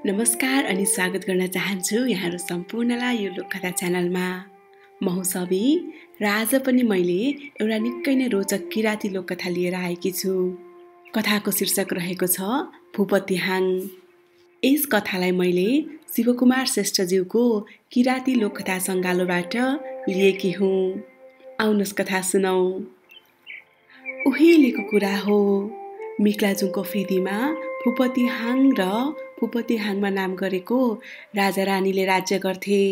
नमस्कार अनि स्वागत गर्न चाहन्छु यहाँहरू सम्पूर्णलाई यो लोककथा च्यानलमा। म हुँ सबी र आज पनि मैले एउटा निकै नै रोचक किराती लोककथा लिएर आएकी छु। कथाको शीर्षक रहेको छ भूपतिहाङ। यस कथालाई मैले शिवकुमार श्रेष्ठज्यूको किराती लोककथा सङ्गालोबाट लिएकी हुँ। आउनुहोस् कथा सुनौ। उहिलेको कुरा हो, मिक्लाजुङको फेदीमा भूपतिहाङ र भूपतिहाङमा नाम गरेको राजा रानीले राज्य गर्थे।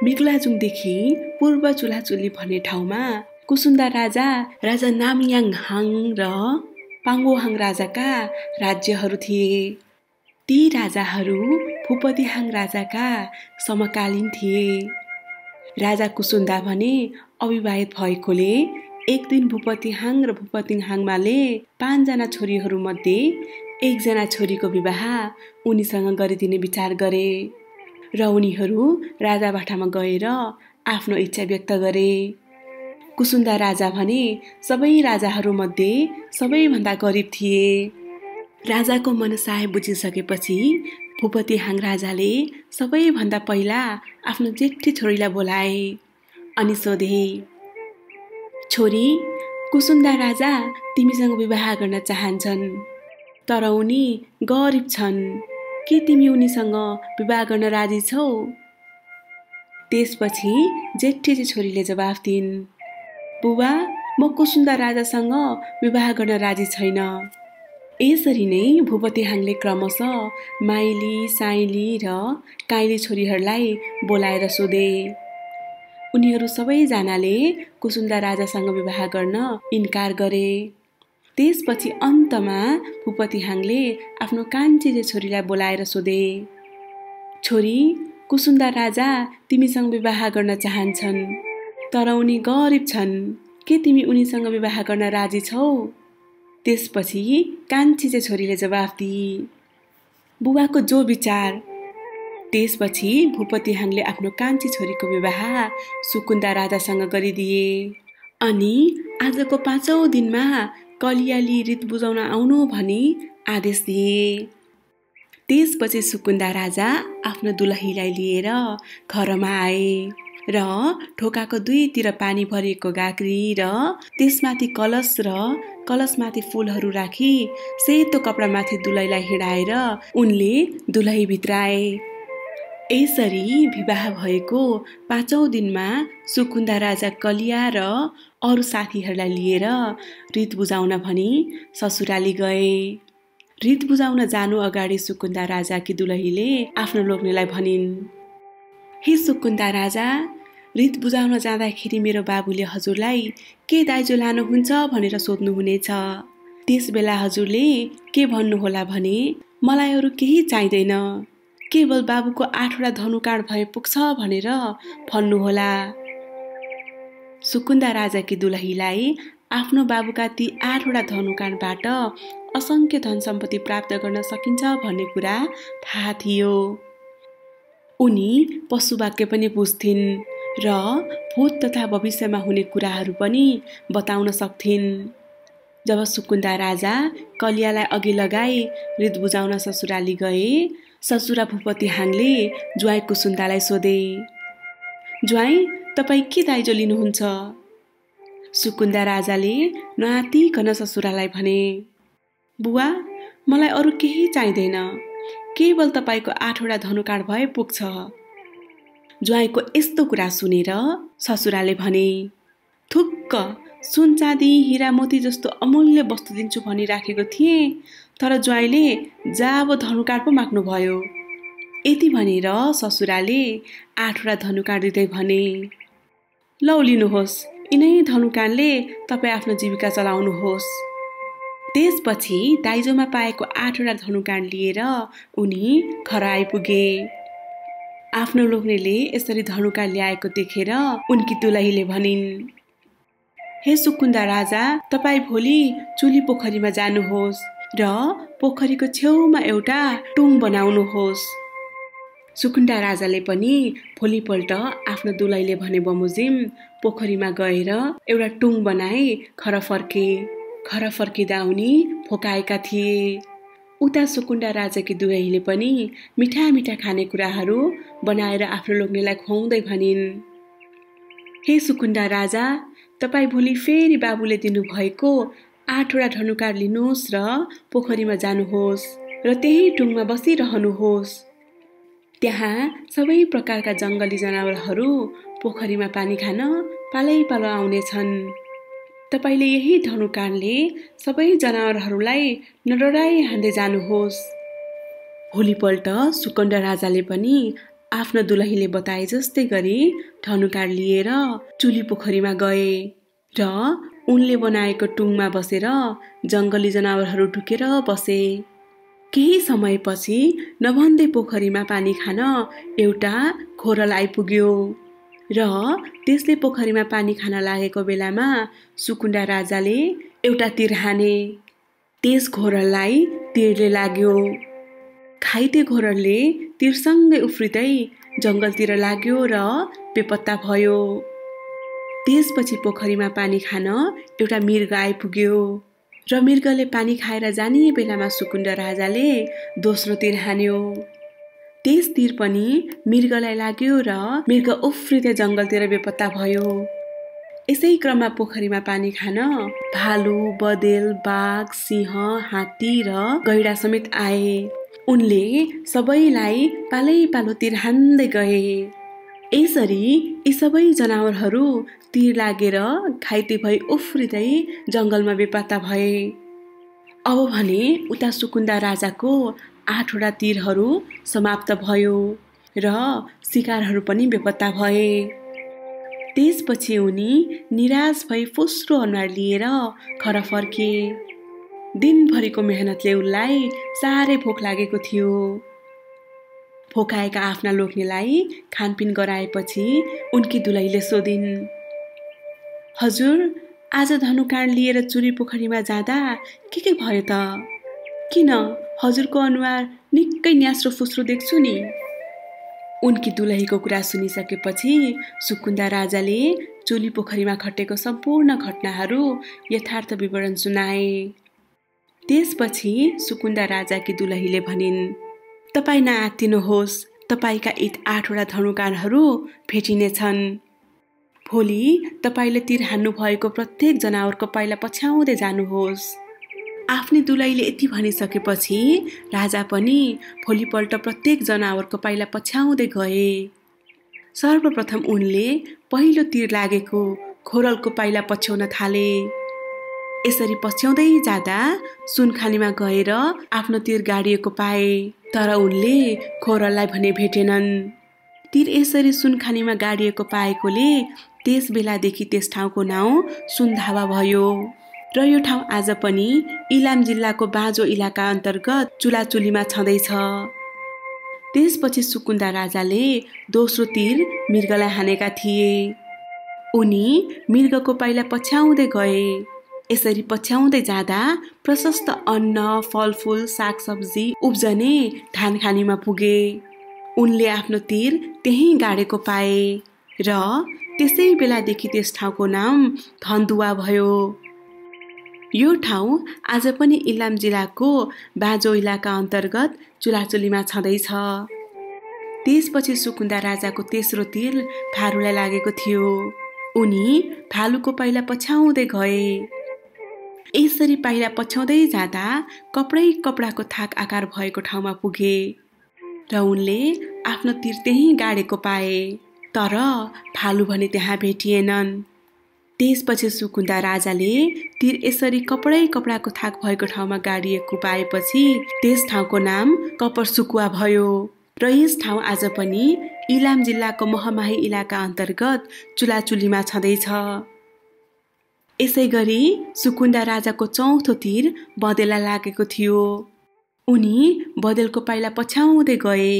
मिक्लाजुङदेखि पूर्व चुल्हाचुली भन्ने ठाउँमा कुसुन्दा राजा, राजा नामयाङहाङ र पाङ्गोहाङ राजाका राज्यहरू थिए। ती राजाहरू भूपतिहाङ राजाका समकालीन थिए। राजा कुसुन्दा भने अविवाहित भएकोले एक दिन भूपतिहाङ र भूपतिहाङमाले 5 जना छोरीहरू मध्ये एकजना छोरीको विवाह उनीसँग गरिदिने विचार गरे र उनीहरू राजाबाटामा गएर आफ्नो इच्छा व्यक्त गरे। कुसुन्दा राजा भने सबै राजाहरू मध्ये सबैभन्दा गरिब थिए। राजाको मनसाय बुझिसकेपछि भूपतिहाङ राजाले सबैभन्दा पहिला आफ्नो जेठी छोरीलाई बोलाए अनि सोधे, छोरी, कुसुन्दा राजा तिमीसँग विवाह गर्न चाहन्छन्, तर उनी गरिब छन्। के तिमी उनीसँग विवाह गर्न राजी छौ? त्यसपछि जेठी छोरीले जवाफ दिइन्, बुबा, म कुसुन्दा राजासँग विवाह गर्न राजी छैन। यसरी नै भूपतिहाङले क्रमशः माइली, साइली र काइली छोरीहरूलाई बोलाएर सोधे। उनीहरू सबैजनाले कुसुन्दा राजासँग विवाह गर्न इन्कार गरे। त्यसपछि अन्तमा भूपतिहाङले आफ्नो कान्छी छोरीलाई बोलाएर सोधे, छोरी, कुसुन्दा राजा तिमीसँग विवाह गर्न चाहन्छन्, तर उनी गरिब छन्। के तिमी उनीसँग विवाह गर्न राजी छौ? त्यसपछि कान्छी छोरीले जवाफ दिए, बुबाको जो विचार। त्यसपछि भूपतिहाङले आफ्नो कान्छी छोरीको विवाह सुकुन्दा राजासँग गरिदिए अनि आजको 5औं दिनमा कलियाली रित बुझाउन आउनु भनी आदेश दिए। त्यसपछि सुकुन्दा राजा आफ्नो दुलहीलाई लिएर घरमा आए र ढोकाको दुईतिर पानी भरिएको गाग्री र त्यसमाथि कलश र कलशमाथि फूलहरू राखी सेतो कपडामाथि दुलहीलाई हिँडाएर उनले दुलही भित्राए। यसरी विवाह भएको 5औं दिनमा सुकुन्दा राजा कलिया र अरू साथीहरूलाई लिएर रित बुझाउन भनी ससुराली गए। रित बुझाउन जानु अगाडि सुकुन्दा राजाकी दुलहीले आफ्नो लोग्नेलाई भनिन्, हे सुकुन्दा राजा, रित बुझाउन जाँदाखेरि मेरो बाबुले हजुरलाई के दाइजो लानुहुन्छ भनेर सोध्नुहुनेछ। त्यस बेला हजुरले के भन्नुहोला भने, मलाई अरू केही चाहिँदैन, केवल बाबुको 8वटा धनुकाँड भए पुग्छ भनेर भन्नुहोला। सुकुन्दा राजाकी दुलहीलाई आफ्नो बाबुका ती 8वटा धनुकाँडबाट असङ्ख्य धन सम्पत्ति प्राप्त गर्न सकिन्छ भन्ने कुरा थाहा थियो। उनी पशुवाक्य पनि बुझ्थिन् र भूत तथा भविष्यमा हुने कुराहरू पनि बताउन सक्थिन्। जब सुकुन्दा राजा कलियालाई अघि लगाई रित बुझाउन ससुराली गए, ससुरा भूपतिहाङले ज्वाइँ कुसुन्दालाई सोधे, ज्वाइँ, तपाईँ के दाइजो लिनुहुन्छ? सुकुन्दा राजाले नआत्तिकन ससुरालाई भने, बुवा, मलाई अरू केही चाहिँदैन, केवल तपाईँको 8वटा धनुकाँड भए पुग्छ। ज्वाइँको यस्तो कुरा सुनेर ससुराले भने, थुक्क, सुन चाँदी हिरा मोती जस्तो अमूल्य वस्तु दिन्छु भनी राखेको थिएँ, तर ज्वाइँले जाबो धनुकाँड पो माग्नुभयो। यति भनेर ससुराले 8वटा धनुकाँड दिँदै भने, लौ लिनुहोस्, यिनै धनुकाँडले तपाईँ आफ्नो जीविका चलाउनुहोस्। त्यसपछि दाइजोमा पाएको 8वटा धनुकाँड लिएर उनी घर आइपुगे। आफ्नो लोग्नेले यसरी धनुकाँड ल्याएको देखेर उनकी दुलहीले भनिन्, हे सुकुन्दा राजा, तपाईँ भोलि चुली पोखरीमा जानुहोस् र पोखरीको छेउमा एउटा टुङ बनाउनुहोस्। सुकुन्दा राजाले पनि भोलिपल्ट आफ्नो दुलहीले भने बमोजिम पोखरीमा गएर एउटा टुङ बनाई घर फर्के। घर फर्किँदा उनी भोकाएका थिए। उता सुकुण्डा राजाकी दुवैले पनि मिठा मिठा खानेकुराहरू बनाएर आफ्नो लोग्नेलाई खुवाउँदै भनिन्, हे सुकुण्डा राजा, तपाईँ भोलि फेरि बाबुले दिनुभएको 8वटा धनुकाँड लिनुहोस् र पोखरीमा जानुहोस् र त्यही टुङमा बसिरहनुहोस्। त्यहाँ सबै प्रकारका जङ्गली जनावरहरू पोखरीमा पानी खान पालैपालो आउनेछन्। तपाईले यही धनुकाँडले सबै जनावरहरूलाई नडराई हान्दै जानुहोस्। भोलिपल्ट सुकुण्डा राजाले पनि आफ्नो दुलहीले बताए जस्तै गरी धनुकाँड लिएर चुली पोखरीमा गए र उनले बनाएको टुङमा बसेर जङ्गली जनावरहरू ढुकेर बसे। केही समयपछि नभन्दै पोखरीमा पानी खान एउटा घोरल आइपुग्यो र त्यसले पोखरीमा पानी खान लागेको बेलामा सुकुण्डा राजाले एउटा तीर हाने। त्यस घोरललाई तीरले लाग्यो। घाइते घोरलले तीरसँगै उफ्रिँदै जङ्गलतिर लाग्यो र बेपत्ता भयो। त्यसपछि पोखरीमा पानी खान एउटा मृग आइपुग्यो र मृगले पानी खाएर जाने बेलामा सुकुण्डा राजाले दोस्रो तीर हान्यो। त्यस तीर पनि मृगलाई लाग्यो र मृग उफ्रिँदै जङ्गलतिर बेपत्ता भयो। यसै क्रममा पोखरीमा पानी खान भालु, बँदेल, बाघ, सिंह, हात्ती र गैडा समेत आए। उनले सबैलाई पालैपालो तीर हान्दै गए। यसरी यी सबै जनावरहरू तीर लागेर घाइते भई उफ्रिँदै जङ्गलमा बेपत्ता भए। अब भने उता सुकुण्डा राजाको 8वटा तीरहरू समाप्त भयो र शिकारहरू पनि बेपत्ता भए। त्यसपछि उनी निराश भई फुस्रो अनुहार लिएर घर फर्के। दिनभरिको मेहनतले उनलाई साह्रै भोक लागेको थियो। भोकाएका आफ्ना लोग्नेलाई खानपिन गराएपछि उनकी दुलहीले सोधिन्, हजुर, आज धनुकाँड लिएर चुली पोखरीमा जाँदा के भयो त? किन हजुरको अनुहार निकै न्यास्रो फुस्रो देख्छु नि? उनकी दुलहीको कुरा सुनिसकेपछि सुकुण्डा राजाले चुली पोखरीमा घटेको सम्पूर्ण घटनाहरू यथार्थ विवरण सुनाए। त्यसपछि सुकुण्डा राजाकी दुलहीले भनिन्, तपाईँ नआत्तिनुहोस्, तपाईँका यी 8वटा धनुकाँडहरू भेटिनेछन्। भोलि तपाईँले तीर हान्नु भएको प्रत्येक जनावरको पाइला पछ्याउँदै जानुहोस्। आफ्नी दुलहीले यति भनिसकेपछि राजा पनि भोलिपल्ट प्रत्येक जनावरको पाइला पछ्याउँदै गए। सर्वप्रथम उनले पहिलो तीर लागेको घोरलको पाइला पछ्याउन थाले। यसरी पछ्याउँदै जाँदा सुनखानीमा गएर आफ्नो तीर गाडिएको पाए, तर उनले घोरललाई भने भेटेनन्। तीर यसरी सुनखानीमा गाडिएको पाएकोले त्यस बेलादेखि त्यस ठाउँको नाउँ सुनधावा भयो र यो ठाउँ आज पनि इलाम जिल्लाको बाँझो इलाका अन्तर्गत चुलाचुलीमा छँदैछ। त्यसपछि सुकुण्डा राजाले दोस्रो तीर मृगलाई हानेका थिए। उनी मृगको पाइला पछ्याउँदै गए। यसरी पछ्याउँदै जाँदा प्रशस्त अन्न, फलफुल, सागसब्जी उब्जने धानखानीमा पुगे। उनले आफ्नो तीर त्यहीँ गाडेको पाए र त्यसै बेलादेखि त्यस ठाउँको नाम धन्दुवा भयो। यो ठाउँ आज पनि इलाम जिल्लाको बाँझो इलाका अन्तर्गत चुलाचुलीमा छँदैछ। त्यसपछि सुकुण्डा राजाको तेस्रो तीर भालुलाई लागेको थियो। उनी भालुको पाइला पछ्याउँदै गए। यसरी पाइला पछ्याउँदै जाँदा कपडाको थाक आकार भएको ठाउँमा पुगे र उनले आफ्नो तीर त्यहीँ गाडेको पाए, तर भालु भने त्यहाँ भेटिएनन्। त्यसपछि सुकुण्डा राजाले तीर यसरी कपडाको थाक भएको ठाउँमा गाडिएको पाएपछि त्यस ठाउँको नाम कपरसुकुवा भयो र यस ठाउँ आज पनि इलाम जिल्लाको महमाही इलाका अन्तर्गत चुलाचुलीमा छँदैछ। यसै गरी सुकुण्डा राजाको चौथो तीर बँदेललाई लागेको थियो। उनी बँदेलको पाइला पछ्याउँदै गए।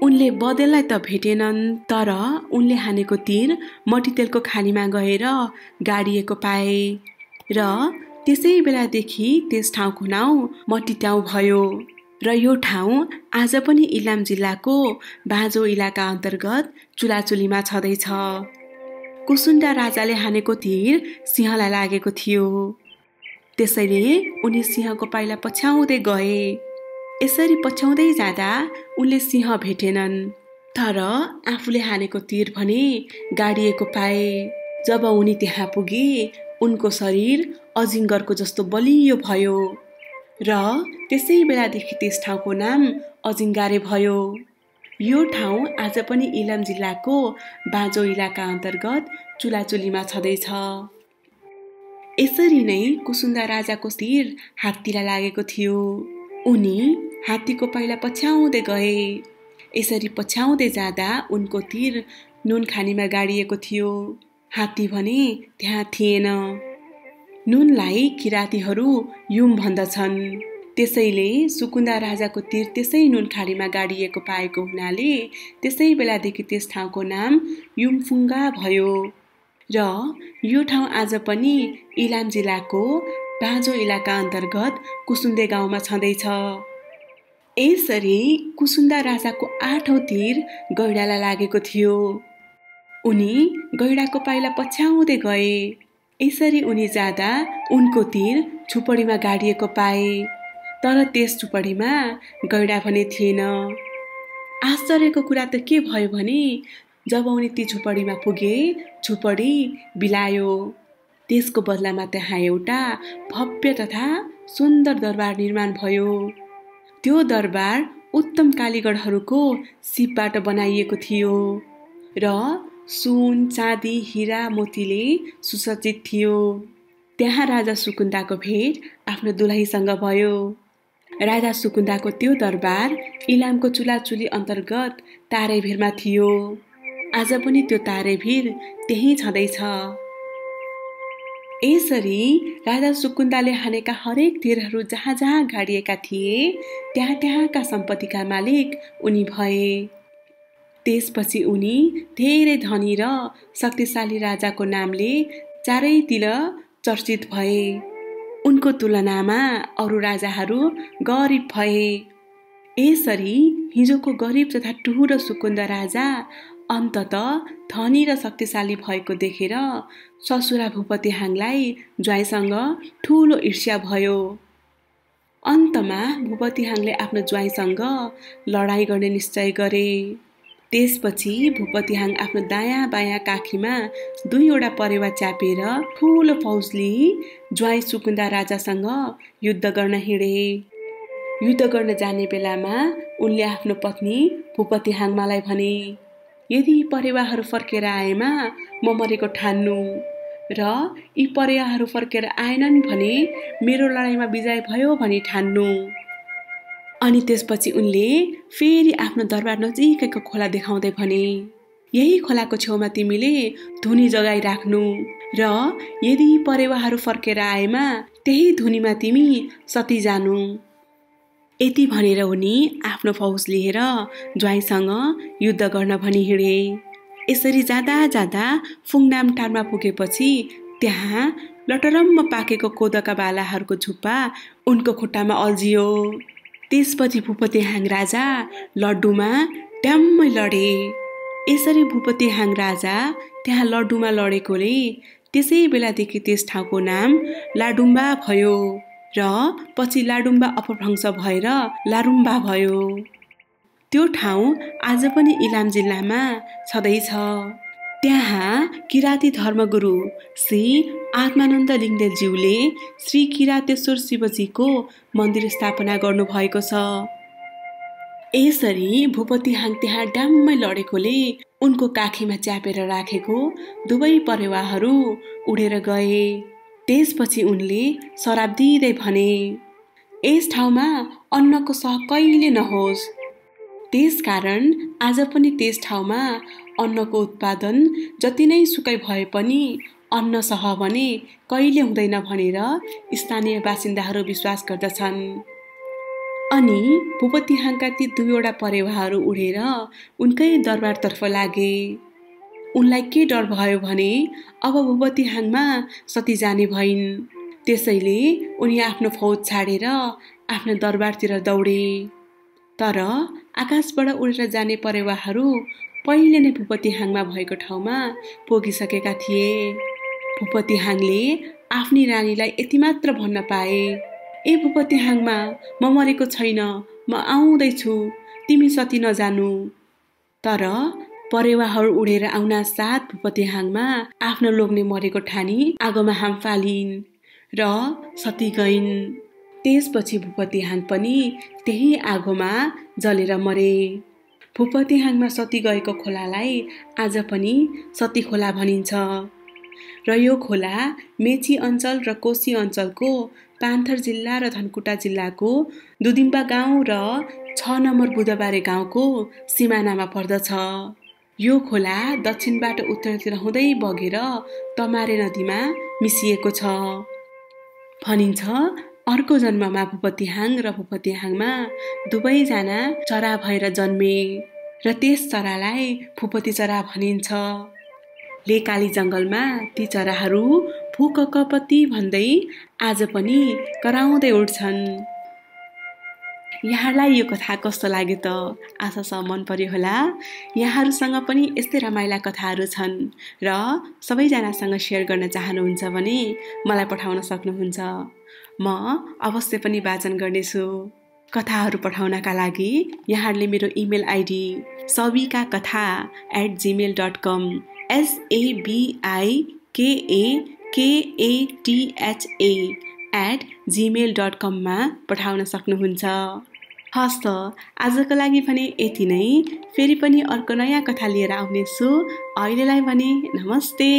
उनले बँदेललाई त भेटेनन्, तर उनले हानेको तीर मट्टीतेलको खानीमा गएर गाडिएको पाए र त्यसै बेलादेखि त्यस ठाउँको नाउँ मट्टीट्याउ भयो र यो ठाउँ आज पनि इलाम जिल्लाको बाँझो इलाका अन्तर्गत चुलाचुलीमा छँदैछ। कुसुण्डा राजाले हानेको तीर सिंहलाई लागेको थियो। त्यसैले उनी सिंहको पाइला पछ्याउँदै गए यसरी पछ्याउँदै जाँदा उनले सिंह भेटेनन्, तर आफूले हानेको तीर भने गाडिएको पाए। जब उनी त्यहाँ पुगे उनको शरीर अजिङ्गरको जस्तो बलियो भयो र त्यसै बेलादेखि त्यस ठाउँको नाम अजिङ्गारे भयो। यो ठाउँ आज पनि इलाम जिल्लाको बाँझो इलाका अन्तर्गत चुलाचुलीमा छँदैछ। यसरी नै कुसुन्दा राजाको तीर हात्तीलाई लागेको थियो। उनी हात्तीको पाइला पछ्याउँदै गए। यसरी पछ्याउँदै जाँदा उनको तीर नुनखानीमा गाडिएको थियो। हात्ती भने त्यहाँ थिएन। नुनलाई किरातीहरू युम भन्दछन्। त्यसैले सुकुन्दा राजाको तीर त्यसै नुनखानीमा गाडिएको पाएको हुनाले त्यसै बेलादेखि त्यस ठाउँको नाम युमफुङ्गा भयो र यो ठाउँ आज पनि इलाम जिल्लाको बाँझो इलाका अन्तर्गत कुसुन्दे गाउँमा छँदैछ। यसरी कुसुन्दा राजाको 8औं तीर गैडालाई लागेको थियो। उनी गैडाको पाइला पछ्याउँदै गए। यसरी उनी जाँदा उनको तीर झुपडीमा गाडिएको पाए, तर त्यस झुपडीमा गैडा भने थिएन। आश्चर्यको कुरा त के भयो भने जब उनी ती झुपडीमा पुगे, झुपडी बिलायो। त्यसको बदलामा त्यहाँ एउटा भव्य तथा सुन्दर दरबार निर्माण भयो। त्यो दरबार उत्तम कालीगरहरूको सिपबाट बनाइएको थियो र सुन, चाँदी, हिरा, मोतीले सुसज्जित थियो। त्यहाँ राजा सुकुन्दाको भेट आफ्नो दुलहीसँग भयो। राजा सुकुन्दाको त्यो दरबार इलामको चुलाचुली अन्तर्गत तारेभिरमा थियो। आज पनि त्यो तारेभिर त्यही छँदैछ। यसरी राजा सुकुन्दाले हानेका हरेक तीरहरू जहाँ जहाँ गाडिएका थिए त्यहाँ त्यहाँका सम्पत्तिका मालिक उनी भए। त्यसपछि उनी धेरै धनी र शक्तिशाली राजाको नामले चारैतिर चर्चित भए। उनको तुलनामा अरू राजाहरू गरिब भए। यसरी हिजोको गरिब तथा टुहुरो सुकुन्दा राजा अन्ततः धनी र शक्तिशाली भएको देखेर ससुरा भूपति हाङलाई ज्वाइँसँग ठुलो ईर्ष्या भयो। अन्तमा भूपति हाङले आफ्नो ज्वाइँसँग लडाईँ गर्ने निश्चय गरे। त्यसपछि भूपति हाङ आफ्नो दायाँ बायाँ काखीमा 2वटा परेवा च्यापेर ठुलो फौज लिई ज्वाइँ सुकुन्दा राजासँग युद्ध गर्न हिँडे। युद्ध गर्न जाने बेलामा उनले आफ्नो पत्नी भूपति हाङमालाई भने, यदि परेवाहरू फर्केर आएमा म मरेको ठान्नु र यी परेवाहरू फर्केर आएनन् भने मेरो लडाईँमा विजय भयो भनी ठान्नु। अनि त्यसपछि उनले फेरि आफ्नो दरबार नजिकैको खोला देखाउँदै भने, यही खोलाको छेउमा तिमीले धुनी जगाइराख्नु र यदि परेवाहरू फर्केर आएमा त्यही धुनीमा तिमी सती जानु। यति भनेर उनी आफ्नो फौज लिएर ज्वाइँसँग युद्ध गर्न भनी हिँडे। यसरी जाँदा जाँदा फुङनाम टारमा पुगेपछि त्यहाँ लटरम्म पाकेको कोदका बालाहरूको झुप्पा उनको खुट्टामा अल्झियो। त्यसपछि भूपति हाङ राजा लड्डुमा ट्याम्मै लडे। यसरी भूपति हाङ राजा त्यहाँ लड्डुमा लडेकोले त्यसै बेलादेखि त्यस ठाउँको नाम लाडुम्बा भयो र पछि लाडुम्बा अपभ्रंश भएर लारुम्बा भयो। त्यो ठाउँ आज पनि इलाम जिल्लामा छँदैछ। त्यहाँ किराती धर्मगुरु श्री आत्मानन्द लिङ्गदेवज्यूले श्री किरातेश्वर शिवजीको मन्दिर स्थापना गर्नुभएको छ। यसरी भूपति हाङ त्यहाँ ड्याम्मै लडेकोले उनको काखीमा च्यापेर राखेको 2 परेवाहरू उडेर गए। त्यसपछि उनले शराब दिँदै भने, यस ठाउँमा अन्नको सह कहिले नहोस्। त्यसकारण आज पनि त्यस ठाउँमा अन्नको उत्पादन जति नै सुकै भए पनि अन्न सह भने कहिले हुँदैन भनेर स्थानीय बासिन्दाहरू विश्वास गर्दछन्। अनि भूपति हाङका ती 2वटा परेवाहरू उडेर उनकै दरबारतर्फ लागे। उनलाई के डर भयो भने अब भूपति हाङमा सती जाने भइन्। त्यसैले उनी आफ्नो फौज छाडेर आफ्नो दरबारतिर दौडे। तर आकाशबाट उडेर जाने परेवाहरू पहिले नै भूपति हाङमा भएको ठाउँमा पुगिसकेका थिए। भूपति हाङले आफ्नी रानीलाई यति मात्र भन्न पाए, ए भूपति हाङमा म मरेको छैन, म आउँदैछु, तिमी सती नजानु। तर परेवाहरू उडेर आउना साथ भूपतिहाङमा आफ्नो लोग्ने मरेको ठानी आगोमा हाम फालिन् र सती गइन्। त्यसपछि भूपतिहाङ पनि त्यही आगोमा जलेर मरे। भूपतिहाङमा सती गएको खोलालाई आज पनि सती खोला भनिन्छ र यो खोला मेची अञ्चल र कोशी अञ्चलको पान्थर जिल्ला र धनकुटा जिल्लाको दुदिम्बा गाउँ र 6 नम्बर बुधबारे गाउँको सिमानामा पर्दछ। यो खोला दक्षिणबाट उत्तरतिर हुँदै बगेर तमारे नदीमा मिसिएको छ। भनिन्छ अर्को जन्ममा भूपतिहाङ र भूपतिहाङमा दुवैजना चरा भएर जन्मे र त्यस चरालाई भूपति चरा भनिन्छ। लेकाली जङ्गलमा ती चराहरू भूककपति भन्दै आज पनि कराउँदै उड्छन्। यहाँलाई यो कथा कस्तो लाग्यो त? आशा छ मन पर्यो होला। यहाँहरूसँग पनि यस्तै रमाइला कथाहरू छन् र सबैजनासँग सेयर गर्न चाहनुहुन्छ भने मलाई पठाउन सक्नुहुन्छ। म अवश्य पनि वाचन गर्नेछु। कथाहरू पठाउनका लागि यहाँहरूले मेरो इमेल आइडी sabikakatha@gmail.com sabikakatha@gmail.com मा पठाउन सक्नुहुन्छ। हस् त आजको लागि भने यति नै। फेरि पनि अर्को नयाँ कथा लिएर आउनेछु। अहिलेलाई भने नमस्ते।